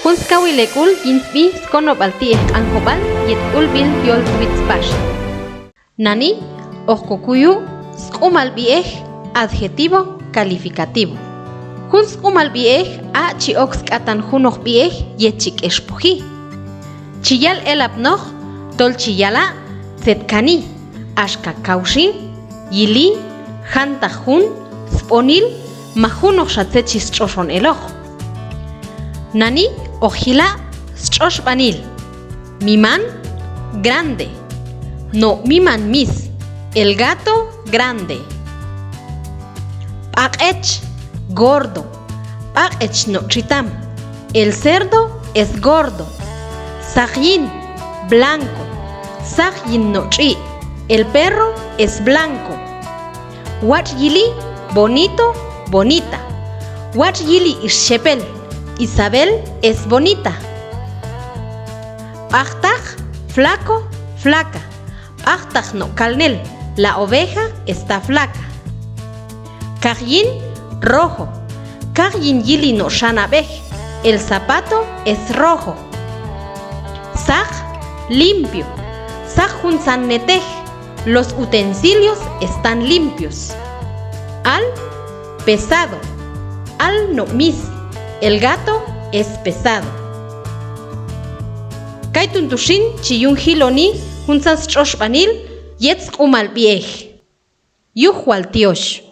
Hunskawilekul yinsbi skonopaltieh ankopal yet ulbil yol witzpash. Nani ojokuyu skumalbieh adjetivo calificativo. Skumalbieh a chioxkatan junojbieh yechik espuji. Chiyal elapnoh tol chiyala zetkani ashka kaushi yili jantajun sponil majunoh shatzechis choshon eloh. Nani ojila banil. Miman grande. No miman mis. El gato grande. Pakech gordo. Pakech no chitam. El cerdo es gordo. Sajin blanco. Sajin no chi. El perro es blanco. Wachgili bonito, bonita. Wachgili ishepel. Isabel es bonita. Pachtaj flaco, flaca. Pachtaj no calnel. La oveja está flaca. Kajin rojo. Kajin yili no shanabej. El zapato es rojo. Saj limpio. Sajun sannetej. Los utensilios están limpios. Al pesado. Al no mis. El gato es pesado. Kaituntushin chiyun hiloni hunsas choshbanil yetz umalbiej. Yuhual tiosh.